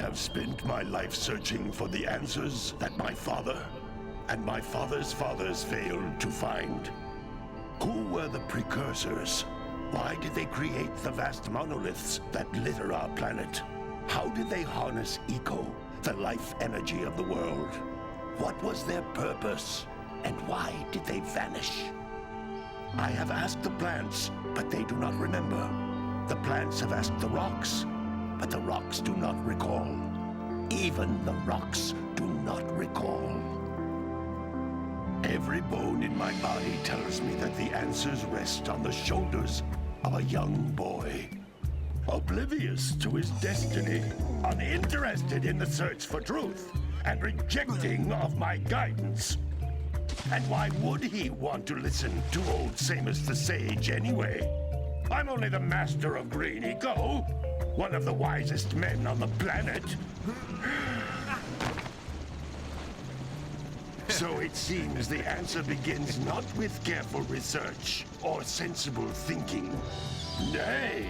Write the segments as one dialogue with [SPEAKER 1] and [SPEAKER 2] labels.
[SPEAKER 1] have spent my life searching for the answers that my father and my father's fathers failed to find. Who were the Precursors? Why did they create the vast monoliths that litter our planet? How did they harness eco, the life energy of the world? What was their purpose? And why did they vanish? I have asked the plants, but they do not remember. The plants have asked the rocks, but the rocks do not recall. Even the rocks do not recall. Every bone in my body tells me that the answers rest on the shoulders of a young boy. Oblivious to his destiny, uninterested in the search for truth, and rejecting of my guidance. And why would he want to listen to old Samus the Sage anyway? I'm only the master of green eco, one of the wisest men on the planet. So it seems the answer begins not with careful research or sensible thinking. Nay,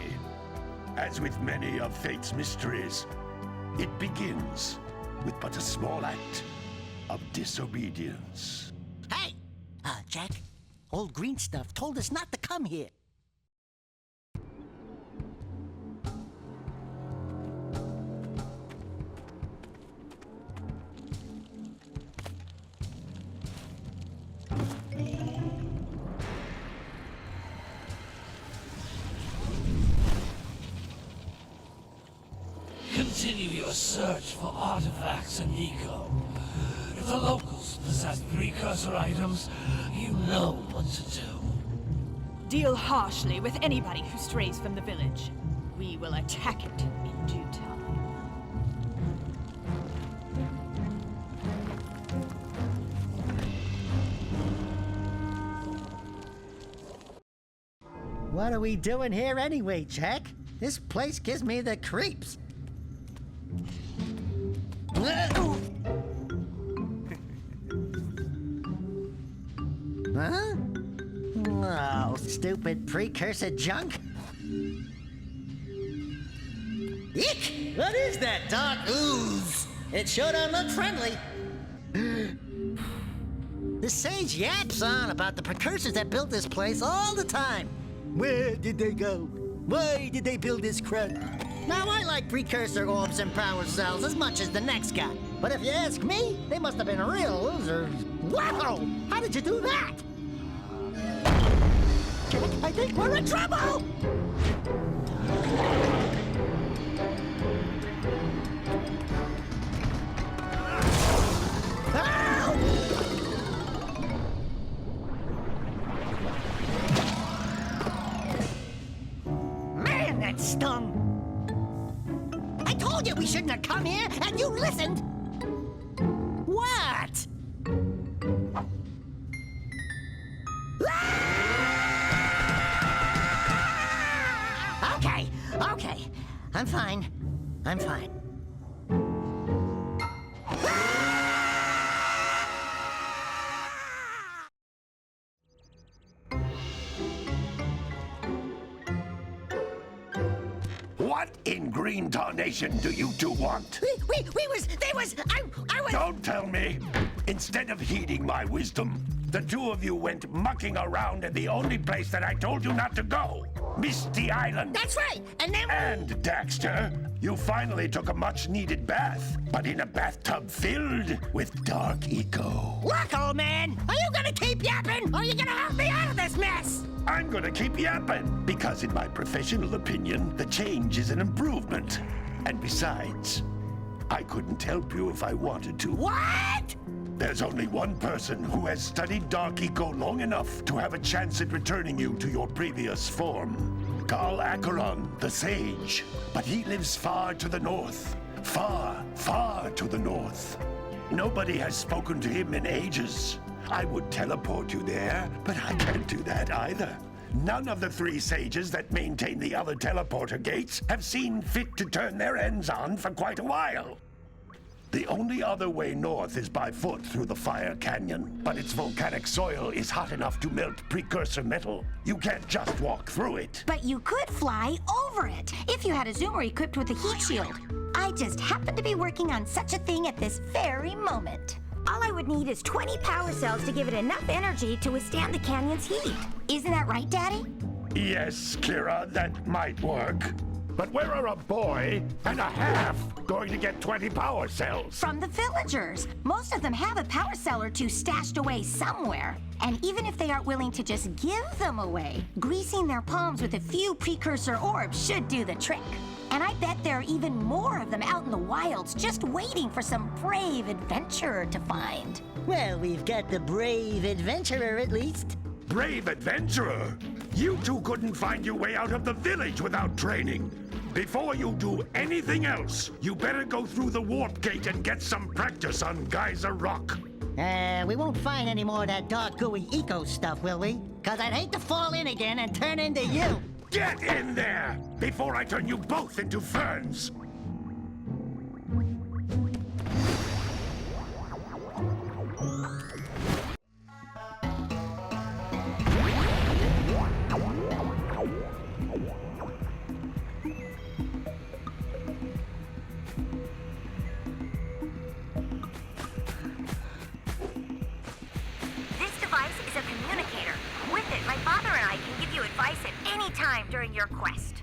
[SPEAKER 1] as with many of fate's mysteries, it begins with but a small act of disobedience.
[SPEAKER 2] Hey! Jack, old green stuff told us not to come here.
[SPEAKER 3] Continue your search for artifacts and eco. If the locals possess precursor items, you know what to do.
[SPEAKER 4] Deal harshly with anybody who strays from the village. We will attack it in due time.
[SPEAKER 2] What are we doing here anyway, Jack? This place gives me the creeps. Huh? Oh, stupid precursor junk. Eek! What is that dark ooze? It sure don't look friendly. The sage yaps on about the precursors that built this place all the time. Where did they go? Why did they build this crud? Now, I like precursor orbs and power cells as much as the next guy. But if you ask me, they must have been real losers. Wow! How did you do that? Jack, I think we're in trouble! Man, that stung! I told you we shouldn't have come here, and you listened! What? Okay. I'm fine.
[SPEAKER 1] What in green tarnation do you two want?
[SPEAKER 2] I was...
[SPEAKER 1] Don't tell me! Instead of heeding my wisdom, the two of you went mucking around in the only place that I told you not to go! Misty Island!
[SPEAKER 2] That's right! And then...
[SPEAKER 1] And, Daxter, you finally took a much-needed bath, but in a bathtub filled with dark eco.
[SPEAKER 2] Look, old man! Are you gonna keep yapping, or are you gonna help me out of this mess?
[SPEAKER 1] I'm gonna keep yapping, because in my professional opinion, the change is an improvement. And besides, I couldn't help you if I wanted to.
[SPEAKER 2] What?
[SPEAKER 1] There's only one person who has studied dark eco long enough to have a chance at returning you to your previous form. Carl Acheron, the Sage. But he lives far to the north. Far, far to the north. Nobody has spoken to him in ages. I would teleport you there, but I can't do that either. None of the three sages that maintain the other teleporter gates have seen fit to turn their ends on for quite a while. The only other way north is by foot through the Fire Canyon, but its volcanic soil is hot enough to melt precursor metal. You can't just walk through it.
[SPEAKER 5] But you could fly over it, if you had a zoomer equipped with a heat shield. I I just happen to be working on such a thing at this very moment. All I would need is 20 power cells to give it enough energy to withstand the canyon's heat. Isn't that right, Daddy?
[SPEAKER 1] Yes, Kira, that might work. But where are a boy and a half going to get 20 power cells?
[SPEAKER 5] From the villagers. Most of them have a power cell or two stashed away somewhere. And even if they aren't willing to just give them away, greasing their palms with a few precursor orbs should do the trick. And I bet there are even more of them out in the wilds just waiting for some brave adventurer to find.
[SPEAKER 2] Well, we've got the brave adventurer at least.
[SPEAKER 1] Brave adventurer? You two couldn't find your way out of the village without training. Before you do anything else, you better go through the warp gate and get some practice on Geyser Rock.
[SPEAKER 2] We won't find any more of that dark gooey eco stuff, will we? 'Cause I'd hate to fall in again and turn into you.
[SPEAKER 1] Get in there before I turn you both into ferns.
[SPEAKER 5] Time during your quest.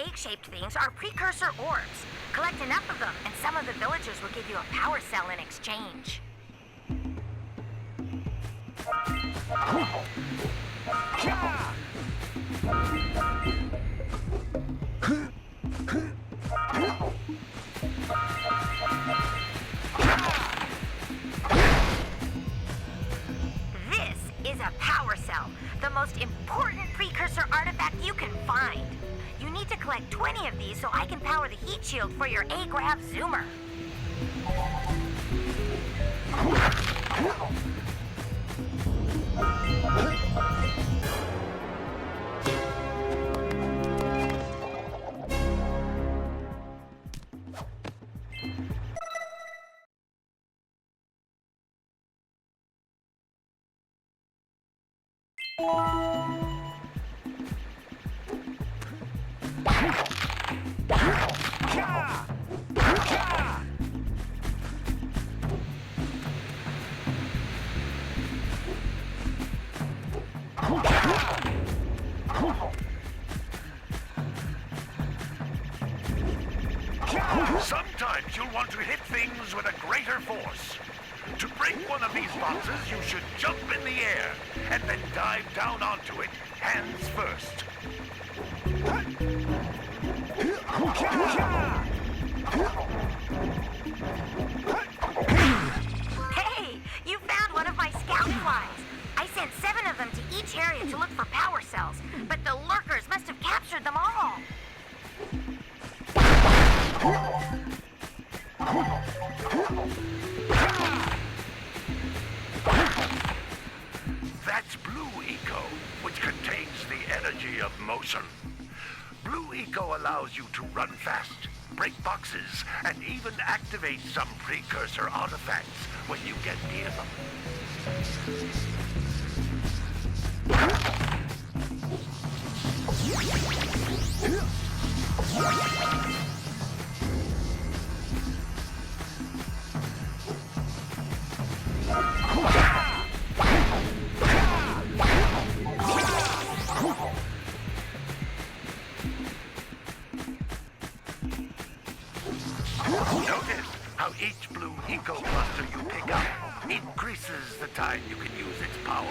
[SPEAKER 5] Egg-shaped things are precursor orbs. Collect enough of them, and some of the villagers will give you a power cell in exchange. This is a power cell, the most important precursor artifact you can find. You need to collect 20 of these so I can power the heat shield for your A-Grav zoomer.
[SPEAKER 1] Sometimes you'll want to hit things with a greater force. To break one of these boxes, you should jump in the air and then dive down onto it, hands first.
[SPEAKER 5] Hey, you found one of my scout flies. I sent 7 of them to each area to look for power cells, but the lurkers must have captured them all.
[SPEAKER 1] That's Blue Eco, which contains the energy of motion. Blue Eco allows you to run fast, break boxes, and even activate some precursor artifacts when you get near them. Notice how each blue eco cluster you pick up increases the time you can use its power.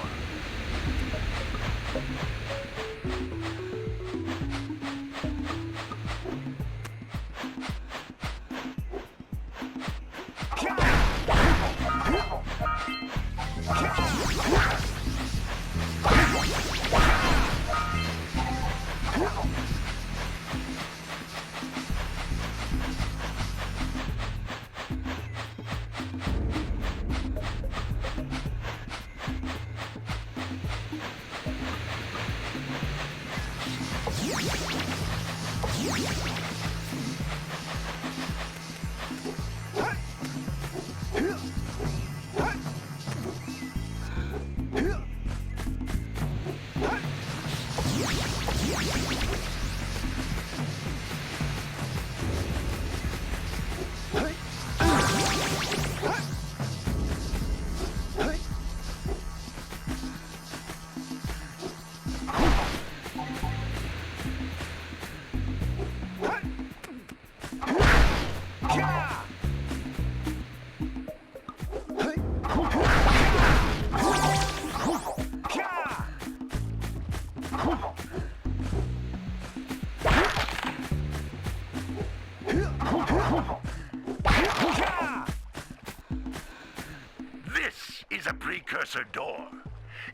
[SPEAKER 1] This is a precursor door.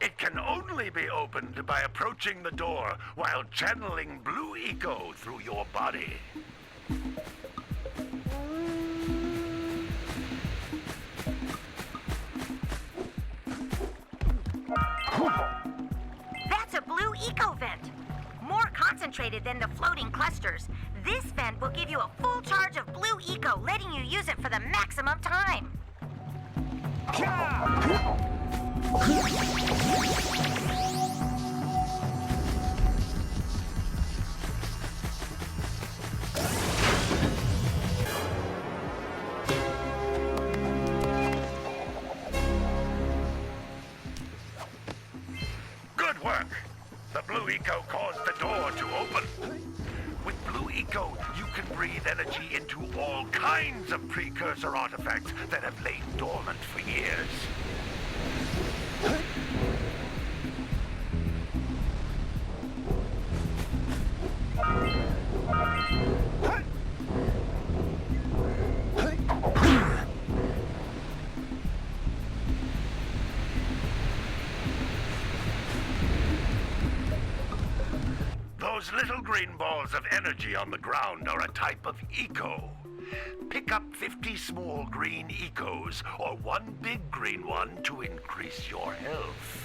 [SPEAKER 1] It can only be opened by approaching the door while channeling blue eco through your body.
[SPEAKER 5] That's a blue eco vent. More concentrated than the floating clusters. This vent will give you a full charge of blue eco, letting you use it for the maximum time.
[SPEAKER 1] Good work. The blue eco caused the door to open. With blue eco, you can breathe energy into all kinds of precursor artifacts that have lain dormant for years. Those little green balls of energy on the ground are a type of eco. Pick up 50 small green ecos or one big green one to increase your health.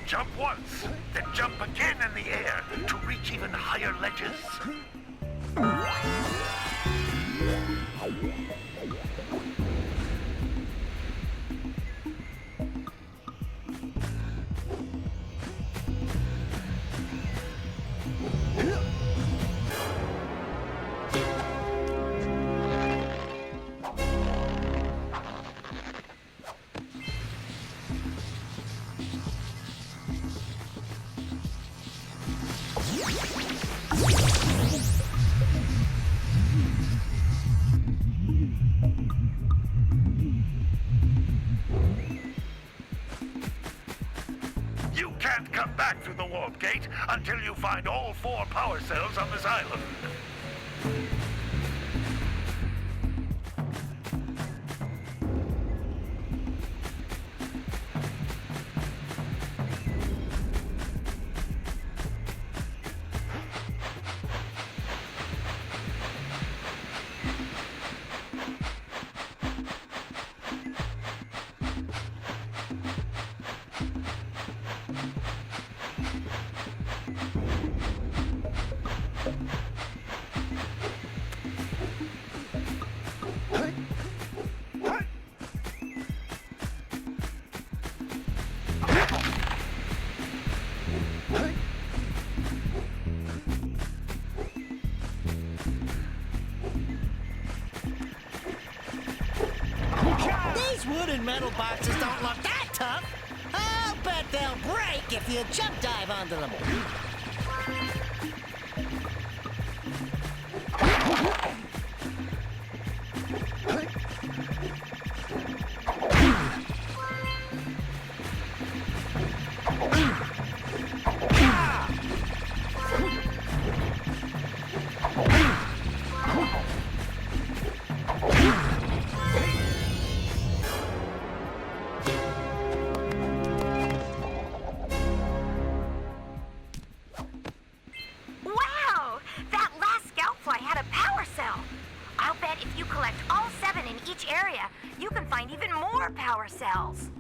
[SPEAKER 1] Jump once, then jump again in the air to reach even higher ledges. You can't come back through the warp gate until you find all 4 power cells on this island.
[SPEAKER 2] metal boxes don't look that tough. I'll bet they'll break if you jump dive onto them.
[SPEAKER 5] Wow! That last scout fly had a power cell. I'll bet if you collect all 7 in each area, you can find even more power cells.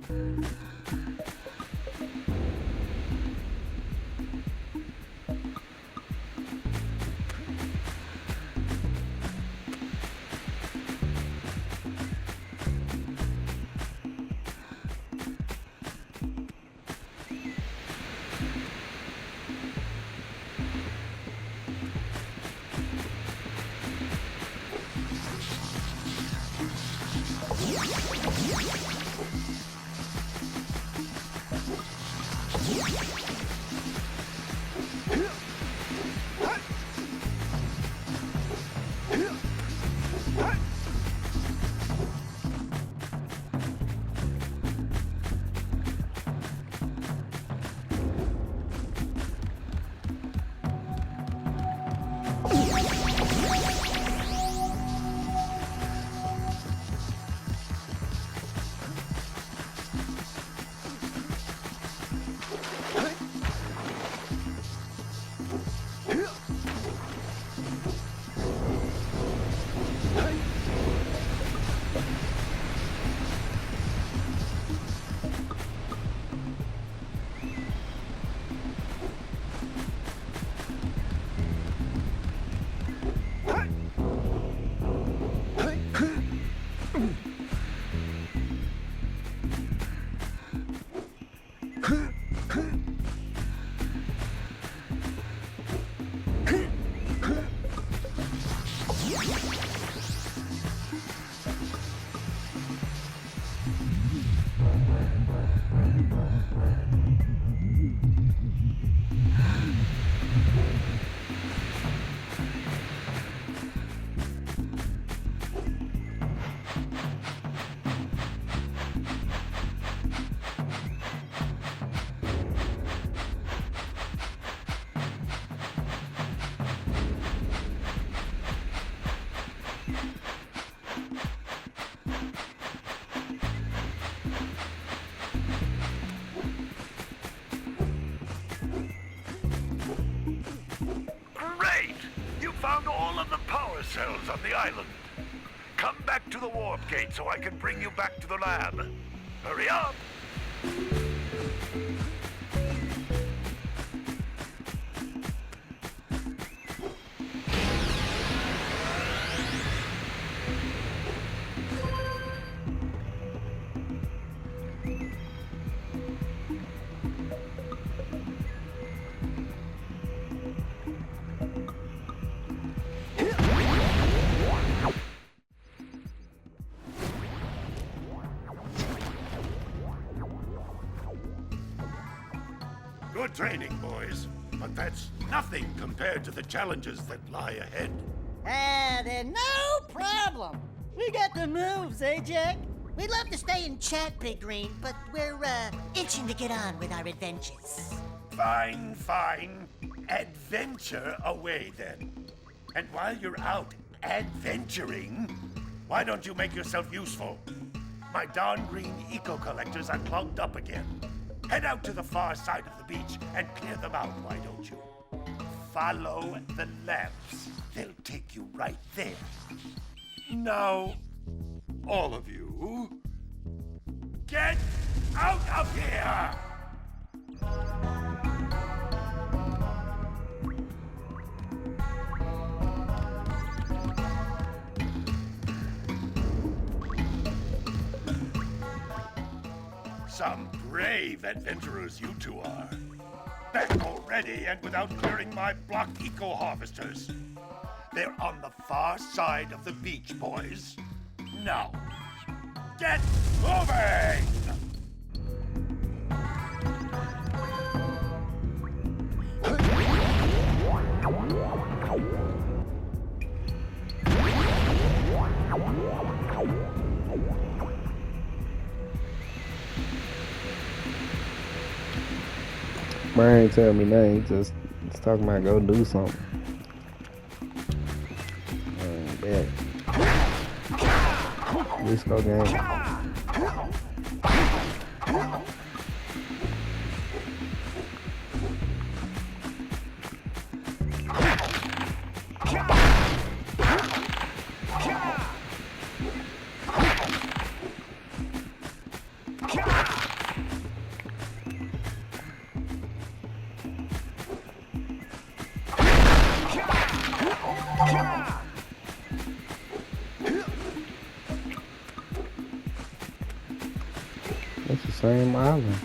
[SPEAKER 1] Great! You found all of the power cells on the island. Come back to the warp gate so I can bring you back to the lab. Hurry up! Good training, boys. But that's nothing compared to the challenges that lie ahead.
[SPEAKER 2] Then no problem. We got the moves, eh, Jack? We'd love to stay and chat, Big Green, but we're, itching to get on with our adventures.
[SPEAKER 1] Fine, fine. Adventure away, then. And while you're out adventuring, why don't you make yourself useful? My darn green eco-collectors are clogged up again. Head out to the far side of the beach and clear them out, why don't you? Follow the lamps. They'll take you right there. Now, all of you, get out of here! Some brave adventurers you two are. Back already and without clearing my block eco-harvesters. They're on the far side of the beach, boys. Now, Get moving!
[SPEAKER 6] Brian ain't tell me nothing. He just talking about go do something. Bet. GLEESCO game. It's the same island.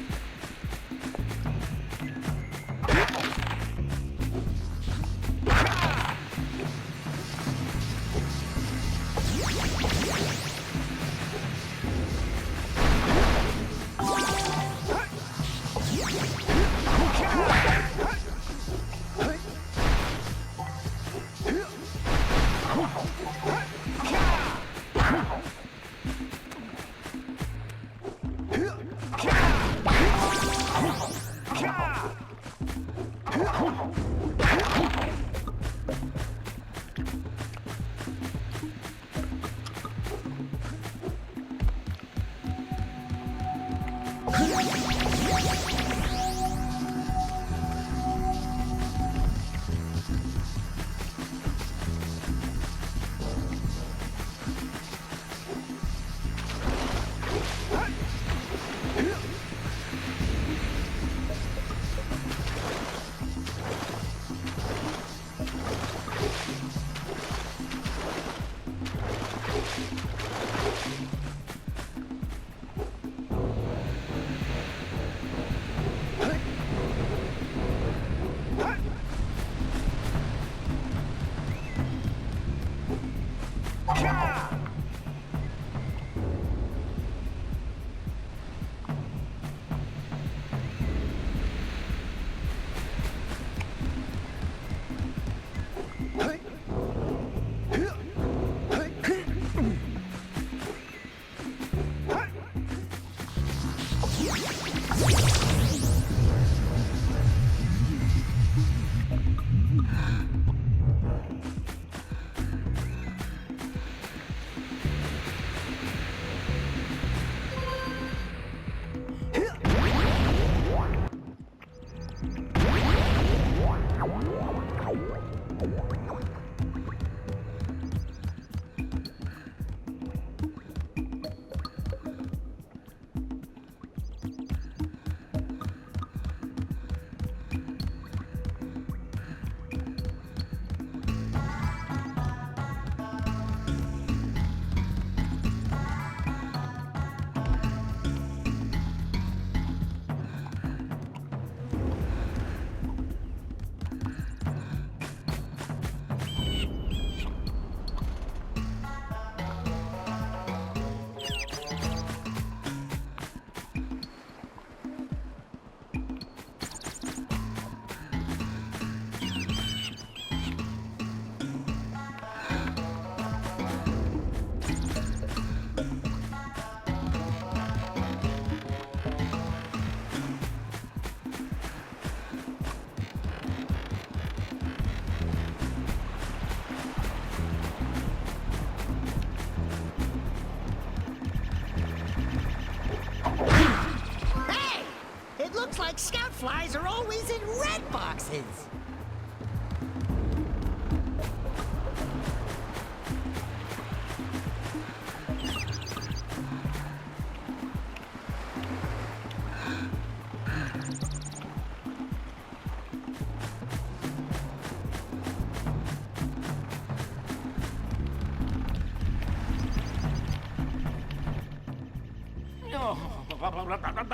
[SPEAKER 2] Like scout flies are always in red boxes.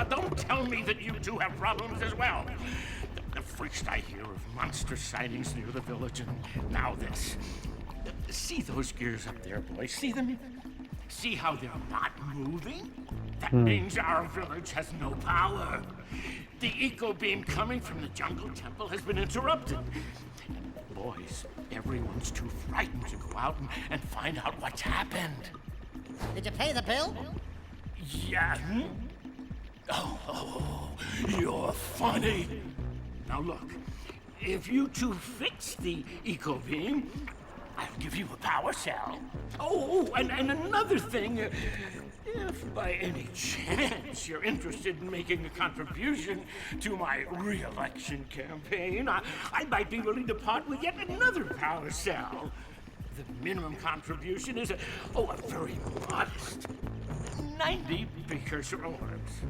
[SPEAKER 7] Don't tell me that you two have problems as well. First I hear of monster sightings near the village, and now this. See those gears up there, boys? See them? See how they're not moving? That means our village has no power. The eco beam coming from the jungle temple has been interrupted. Boys, everyone's too frightened to go out and find out what's happened.
[SPEAKER 2] Did you pay the bill?
[SPEAKER 7] Yeah. Oh, you're funny. Now look, if you two fix the eco beam, I'll give you a power cell. Oh, and another thing, if by any chance you're interested in making a contribution to my re-election campaign, I might be willing to part with yet another power cell. The minimum contribution is a very modest 90 precursor orbs.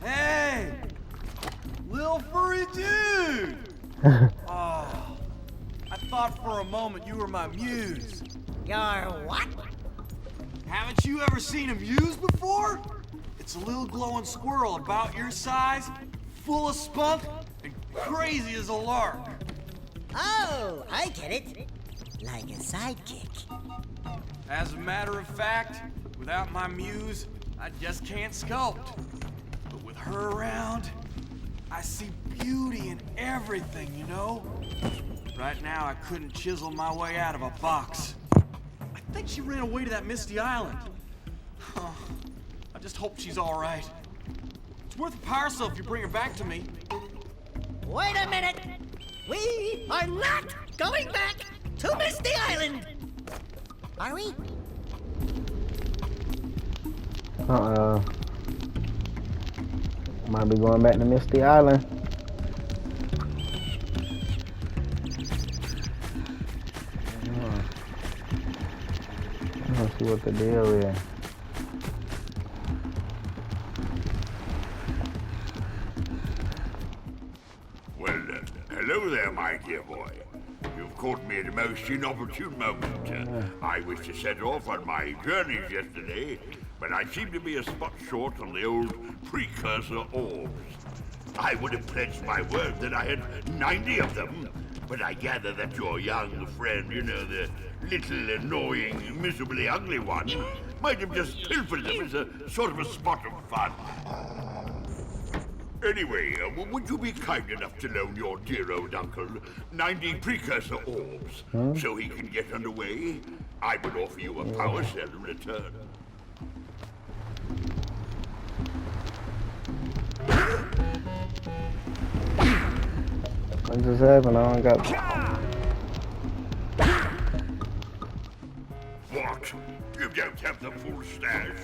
[SPEAKER 8] Hey! Little furry dude! Oh, I thought for a moment you were my muse.
[SPEAKER 2] Your what?
[SPEAKER 8] Haven't you ever seen a muse before? It's a little glowing squirrel about your size, full of spunk, and crazy as a lark.
[SPEAKER 2] Oh, I get it. Like a sidekick.
[SPEAKER 8] As a matter of fact, without my muse, I just can't sculpt. But with her around, I see beauty in everything, you know? Right now, I couldn't chisel my way out of a box. I think she ran away to that misty island. Huh. I just hope she's all right. It's worth a power cell if you bring her back to me.
[SPEAKER 2] Wait a minute! We are not going back to Misty Island! Are we?
[SPEAKER 6] Might be going back to Misty Island. Let's see what the deal is.
[SPEAKER 1] Well, hello there, my dear boy. You've caught me at a most inopportune moment. I was to set off on my journeys yesterday, but I seem to be a spot short on the old precursor orbs. I would have pledged my word that I had 90 of them, but I gather that your young friend, you know, the little annoying, miserably ugly one, might have just pilfered them as a sort of a spot of fun. Anyway, would you be kind enough to loan your dear old uncle 90 precursor orbs so he can get underway? I would offer you a power cell in return.
[SPEAKER 6] What just happened? I don't got.
[SPEAKER 1] What? You don't have the full stash?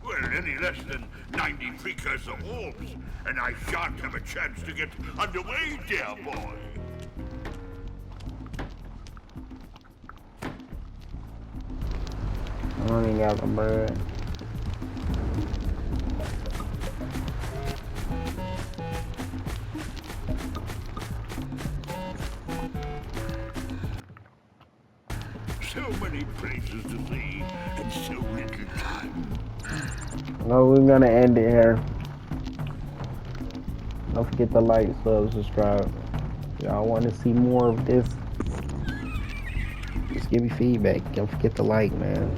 [SPEAKER 1] Well, any less than 90 precursor orbs, and I shan't have a chance to get underway, dear boy.
[SPEAKER 6] I don't even got the bird.
[SPEAKER 1] So many places to see, and so little time.
[SPEAKER 6] Well, we're gonna end it here. Don't forget to like, sub, subscribe. Y'all want to see more of this? Just give me feedback. Don't forget to like, man.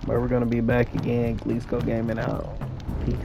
[SPEAKER 6] But we're gonna be back again. GLEESCO Gaming out. Peace.